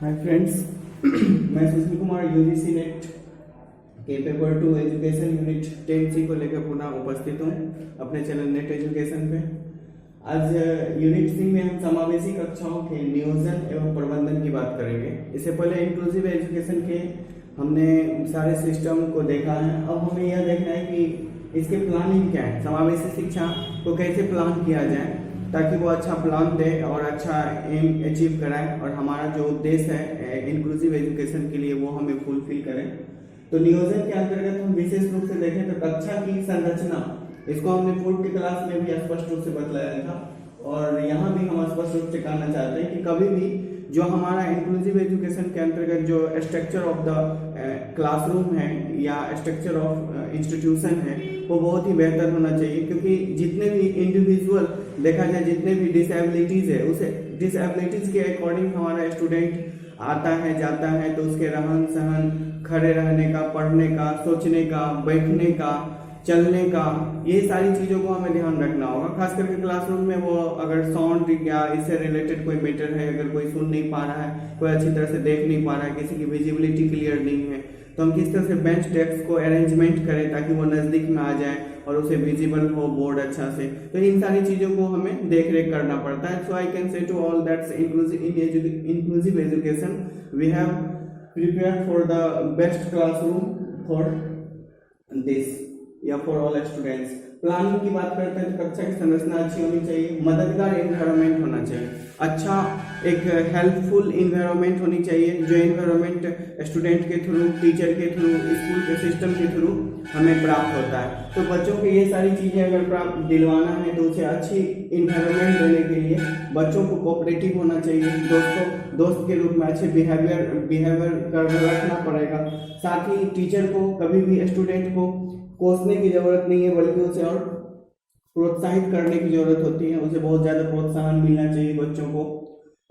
Hi friends, मैं Sushil Kumar UGC net के paper 2 education unit 10C को लेकर पुनः उपस्थित हूँ अपने चैनल नेट एजुकेशन पे। आज यूनिट सी में हम समावेशी कक्षाओं के नियोजन एवं प्रबंधन की बात करेंगे। इससे पहले इंक्लूसिव एजुकेशन के हमने सारे सिस्टम को देखा है। अब हमें यह देखना है कि इसके प्लानिंग क्या है, समावेशी शिक्षा को कैसे प्लान किया जाए ताकि वो अच्छा प्लान दे और अच्छा एम अचीव कराए और हमारा जो उद्देश्य है इंक्लूसिव एजुकेशन के लिए वो हमें फुलफिल करें। तो नियोजन के अंतर्गत हम विशेष रूप से देखें तो कक्षा की संरचना, इसको हमने पूर्व की क्लास में भी स्पष्ट रूप से बतलाया था और यहाँ भी हम स्पष्ट रूप से कहना चाहते हैं कि कभी भी जो हमारा इंक्लूसिव एजुकेशन के अंतर्गत जो स्ट्रक्चर ऑफ द क्लासरूम है या स्ट्रक्चर ऑफ इंस्टीट्यूशन है वो बहुत ही बेहतर होना चाहिए, क्योंकि जितने भी इंडिविजुअल देखा जाए, जितने भी डिसेबिलिटीज है उसे डिसेबिलिटीज के अकॉर्डिंग हमारा स्टूडेंट आता है जाता है, तो उसके रहन सहन, खड़े रहने का, पढ़ने का, सोचने का, बैठने का, चलने का, ये सारी चीज़ों को हमें ध्यान रखना होगा। खास करके क्लासरूम में वो अगर साउंड या इससे रिलेटेड कोई मैटर है, अगर कोई सुन नहीं पा रहा है, कोई अच्छी तरह से देख नहीं पा रहा है, किसी की विजिबिलिटी क्लियर नहीं है, तो हम किस तरह से बेंच डेस्क को अरेंजमेंट करें ताकि वो नज़दीक में आ जाए और उसे विजिबल हो बोर्ड अच्छा से। तो इन सारी चीज़ों को हमें देख रेख करना पड़ता है। So I can say to all that's inclusive education we have prepared for the best classroom for this या फॉर ऑल स्टूडेंट्स। प्लानिंग की बात करते हैं तो कक्षा की संरचना अच्छी होनी चाहिए, मददगार एनवायरनमेंट होना चाहिए, अच्छा एक हेल्पफुल एनवायरनमेंट होनी चाहिए, जो एनवायरनमेंट स्टूडेंट के थ्रू, टीचर के थ्रू, स्कूल के सिस्टम के थ्रू हमें प्राप्त होता है। तो बच्चों को ये सारी चीज़ें अगर प्राप्त दिलवाना है तो उसे अच्छी इन्वायरमेंट देने के लिए बच्चों को कोऑपरेटिव होना चाहिए, दोस्त के रूप में अच्छे बिहेवियर कर रखना पड़ेगा। साथ ही टीचर को कभी भी स्टूडेंट को कोसने की जरूरत नहीं है, बल्कि उसे और प्रोत्साहित करने की जरूरत होती है। उसे बहुत ज़्यादा प्रोत्साहन मिलना चाहिए बच्चों को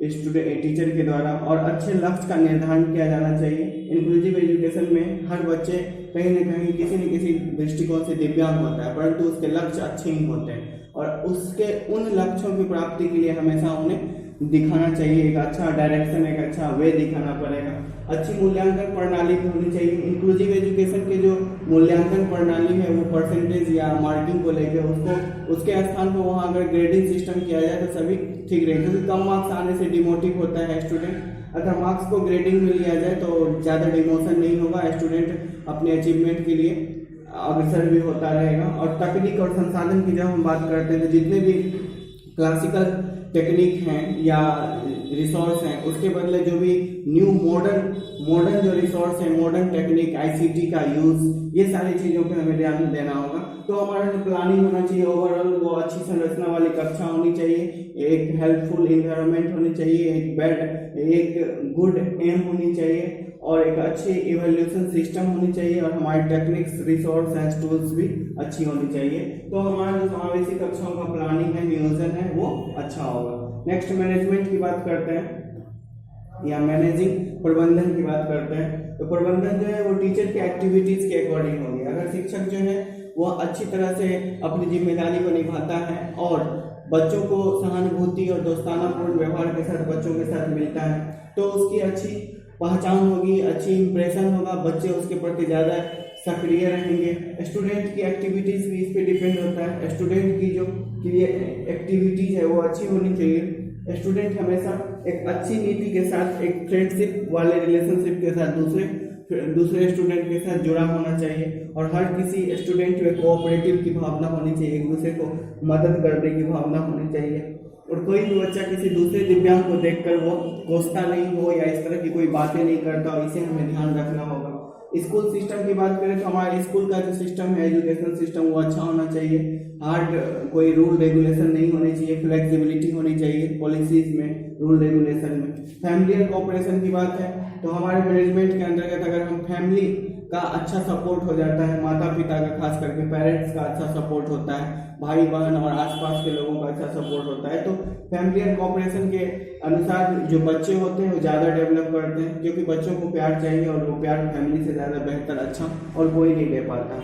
स्टूडेंट टीचर के द्वारा, और अच्छे लक्ष्य का निर्धारण किया जाना चाहिए। इंक्लूसिव एजुकेशन में हर बच्चे कहीं न कहीं किसी न किसी दृष्टिकोण से दिव्यांग होता है, परंतु उसके लक्ष्य अच्छे ही होते हैं और उसके उन लक्ष्यों की प्राप्ति के लिए हमेशा उन्हें दिखाना चाहिए, एक अच्छा डायरेक्शन, एक अच्छा वे दिखाना पड़ेगा। अच्छी मूल्यांकन प्रणाली भी होनी चाहिए। इंक्लूसिव एजुकेशन के जो मूल्यांकन प्रणाली है वो परसेंटेज या मार्किंग को लेकर उसके स्थान पर वहाँ अगर ग्रेडिंग सिस्टम किया जाए तो सभी ठीक रहे, क्योंकि कम मार्क्स आने से डिमोटिव होता है स्टूडेंट। अगर मार्क्स को ग्रेडिंग में लिया जाए तो ज़्यादा डिमोशन नहीं होगा, स्टूडेंट अपने अचीवमेंट के लिए अग्रसर भी होता रहेगा। और तकनीक और संसाधन की जब हम बात करते हैं तो जितने भी क्लासिकल टेक्निक हैं या रिसोर्स हैं, उसके बदले जो भी न्यू मॉडर्न जो रिसोर्स है, मॉडर्न टेक्निक, आईसीटी का यूज, ये सारी चीज़ों पे हमें ध्यान देना होगा। तो हमारा जो प्लानिंग होना चाहिए ओवरऑल वो अच्छी संरचना वाली कक्षा होनी चाहिए, एक हेल्पफुल इन्वायरमेंट होनी चाहिए, एक गुड एम होनी चाहिए और एक अच्छी इवैल्यूएशन सिस्टम होनी चाहिए और हमारी टेक्निक्स, रिसोर्स एंड टूल्स भी अच्छी होनी चाहिए। तो हमारा जो समावेशी कक्षाओं का प्लानिंग है, नियोजन है, वो अच्छा होगा। नेक्स्ट मैनेजमेंट की बात करते हैं या मैनेजिंग, प्रबंधन की बात करते हैं। तो प्रबंधन जो है वो टीचर के एक्टिविटीज के अकॉर्डिंग होगी। अगर शिक्षक जो है वो अच्छी तरह से अपनी जिम्मेदारी को निभाता है और बच्चों को सहानुभूति और दोस्तानापूर्ण व्यवहार के साथ बच्चों के साथ मिलता है तो उसकी अच्छी पहचान होगी, अच्छी इंप्रेशन होगा, बच्चे उसके प्रति ज़्यादा सक्रिय रहेंगे। स्टूडेंट की एक्टिविटीज़ भी इस पर डिपेंड होता है। स्टूडेंट की जो एक्टिविटीज़ है वो अच्छी होनी चाहिए। स्टूडेंट हमेशा एक अच्छी नीति के साथ, एक फ्रेंडशिप वाले रिलेशनशिप के साथ दूसरे स्टूडेंट के साथ जुड़ा होना चाहिए और हर किसी स्टूडेंट में कोऑपरेटिव की भावना होनी चाहिए, एक दूसरे को मदद करने की भावना होनी चाहिए। और कोई भी बच्चा किसी दूसरे दिव्यांग को देखकर वो कोसता नहीं हो या इस तरह की कोई बातें नहीं करता हो, इसे हमें ध्यान रखना होगा। स्कूल सिस्टम की बात करें तो हमारे स्कूल का जो सिस्टम है, एजुकेशनल सिस्टम, वो अच्छा होना चाहिए। हार्ड कोई रूल रेगुलेशन नहीं होनी चाहिए, फ्लेक्सिबिलिटी होनी चाहिए पॉलिसीज में, रूल रेगुलेशन में। फैमिली कोऑपरेशन की बात है तो हमारे मैनेजमेंट के अंतर्गत अगर हम फैमिली का अच्छा सपोर्ट हो जाता है, माता पिता का, खास करके पेरेंट्स का अच्छा सपोर्ट होता है, भाई बहन और आसपास के लोगों का अच्छा सपोर्ट होता है, तो फैमिली एंड कोऑपरेशन के अनुसार जो बच्चे होते हैं वो ज़्यादा डेवलप करते हैं, क्योंकि बच्चों को प्यार चाहिए और वो प्यार फैमिली से ज़्यादा बेहतर, अच्छा और कोई नहीं दे पाता।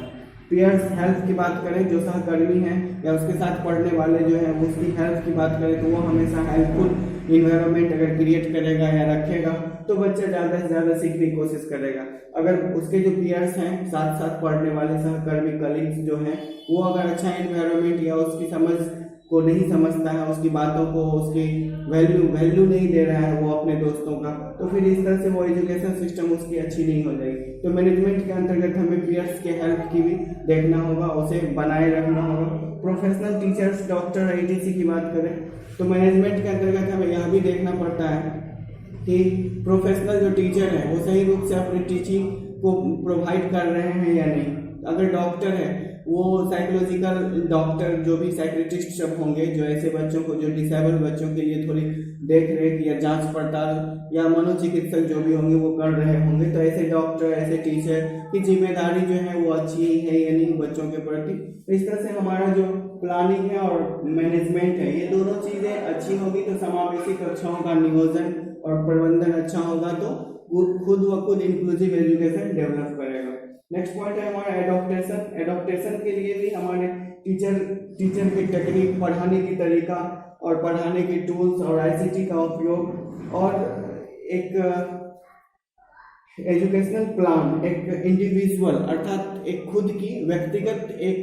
पीयर्स हेल्थ की बात करें, जो सहकर्मी है या उसके साथ पढ़ने वाले जो है उसकी हेल्थ की बात करें तो वो हमेशा हेल्पफुल इन्वायरमेंट अगर क्रिएट करेगा या रखेगा तो बच्चा ज़्यादा से ज़्यादा सीखने की कोशिश करेगा। अगर उसके जो पीयर्स हैं, साथ साथ पढ़ने वाले सहकर्मी कलीग्स जो हैं, वो अगर अच्छा इन्वायरमेंट या उसकी समझ को नहीं समझता है, उसकी बातों को, उसकी वैल्यू नहीं दे रहा है वो अपने दोस्तों का, तो फिर इस तरह से वो एजुकेशन सिस्टम उसकी अच्छी नहीं हो जाएगी। तो मैनेजमेंट के अंतर्गत हमें पीयर्स के हेल्प की भी देखना होगा, उसे बनाए रखना होगा। प्रोफेशनल टीचर्स, डॉक्टर, ATC की बात करें तो मैनेजमेंट के अंतर्गत हमें यह भी देखना पड़ता है कि प्रोफेशनल जो टीचर है वो सही रूप से अपनी टीचिंग को प्रोवाइड कर रहे हैं या नहीं। अगर डॉक्टर है वो साइकोलॉजिकल डॉक्टर, जो भी साइकेट्रिस्ट सब होंगे, जो ऐसे बच्चों को, जो डिसेबल बच्चों के लिए थोड़ी देख रेख या जांच पड़ताल या मनोचिकित्सक जो भी होंगे वो कर रहे होंगे, तो ऐसे डॉक्टर, ऐसे टीचर की जिम्मेदारी जो है वो अच्छी है या नहीं बच्चों के प्रति। तो इस तरह से हमारा जो प्लानिंग है और मैनेजमेंट है, ये दोनों चीजें अच्छी होगी तो समावेशी कक्षाओं का नियोजन और प्रबंधन अच्छा होगा, तो खुद व खुद इंक्लूसिव एजुकेशन डेवलप करेगा। नेक्स्ट पॉइंट है हमारा एडॉप्टेशन। एडॉप्टेशन के लिए भी हमारे टीचर की टेक्निक, पढ़ाने की तरीका और पढ़ाने की टूल्स और ICT का उपयोग और एक एजुकेशनल प्लान, एक इंडिविजुअल अर्थात एक खुद की व्यक्तिगत एक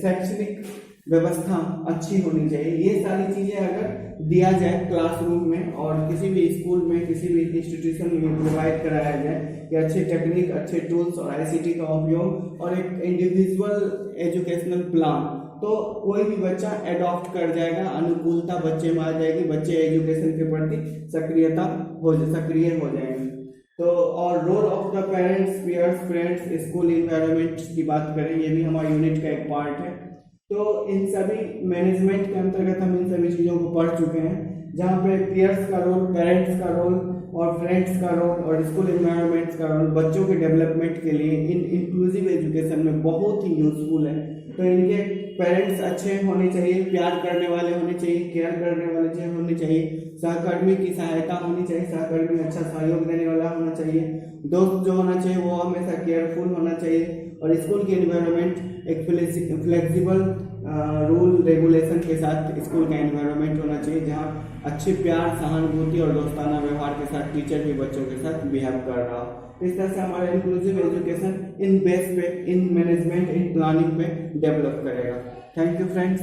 शैक्षणिक व्यवस्था अच्छी होनी चाहिए। ये सारी चीजें अगर दिया जाए क्लासरूम में और किसी भी स्कूल में, किसी भी इंस्टीट्यूशन में प्रोवाइड कराया जाए कि अच्छे टेक्निक, अच्छे टूल्स और ICT का उपयोग और एक इंडिविजुअल एजुकेशनल प्लान, तो कोई भी बच्चा एडॉप्ट कर जाएगा, अनुकूलता बच्चे में आ जाएगी, बच्चे एजुकेशन के प्रति सक्रिय हो जाएंगे। तो और role of the parents, peers, friends, school environment की बात करें, ये भी हमारे यूनिट का एक पार्ट है। तो इन सभी मैनेजमेंट के अंतर्गत हम इन सभी चीज़ों को पढ़ चुके हैं, जहाँ पे पीयर्स का रोल, पेरेंट्स का रोल और फ्रेंड्स का रोल और स्कूल इन्वायरमेंट्स का रोल बच्चों के डेवलपमेंट के लिए इंक्लूसिव एजुकेशन में बहुत ही यूजफुल है। तो इनके पेरेंट्स अच्छे होने चाहिए, प्यार करने वाले होने चाहिए, केयर करने वाले होने चाहिए, सहकर्मी की सहायता होनी चाहिए, सहकर्मी अच्छा सहयोग देने वाला होना चाहिए, दोस्त जो होना चाहिए वो हमेशा केयरफुल होना चाहिए, और स्कूल की एनवायरनमेंट एक फ्लेक्सिबल रूल रेगुलेशन के साथ स्कूल का एनवायरनमेंट होना चाहिए, जहाँ अच्छे प्यार, सहानुभूति और दोस्ताना व्यवहार के साथ टीचर भी बच्चों के साथ बिहेव कर रहा हो। इस तरह से हमारा इंक्लूसिव एजुकेशन इन बेस पे, इन मैनेजमेंट, इन प्लानिंग पे डेवलप करेगा। Thank you friends.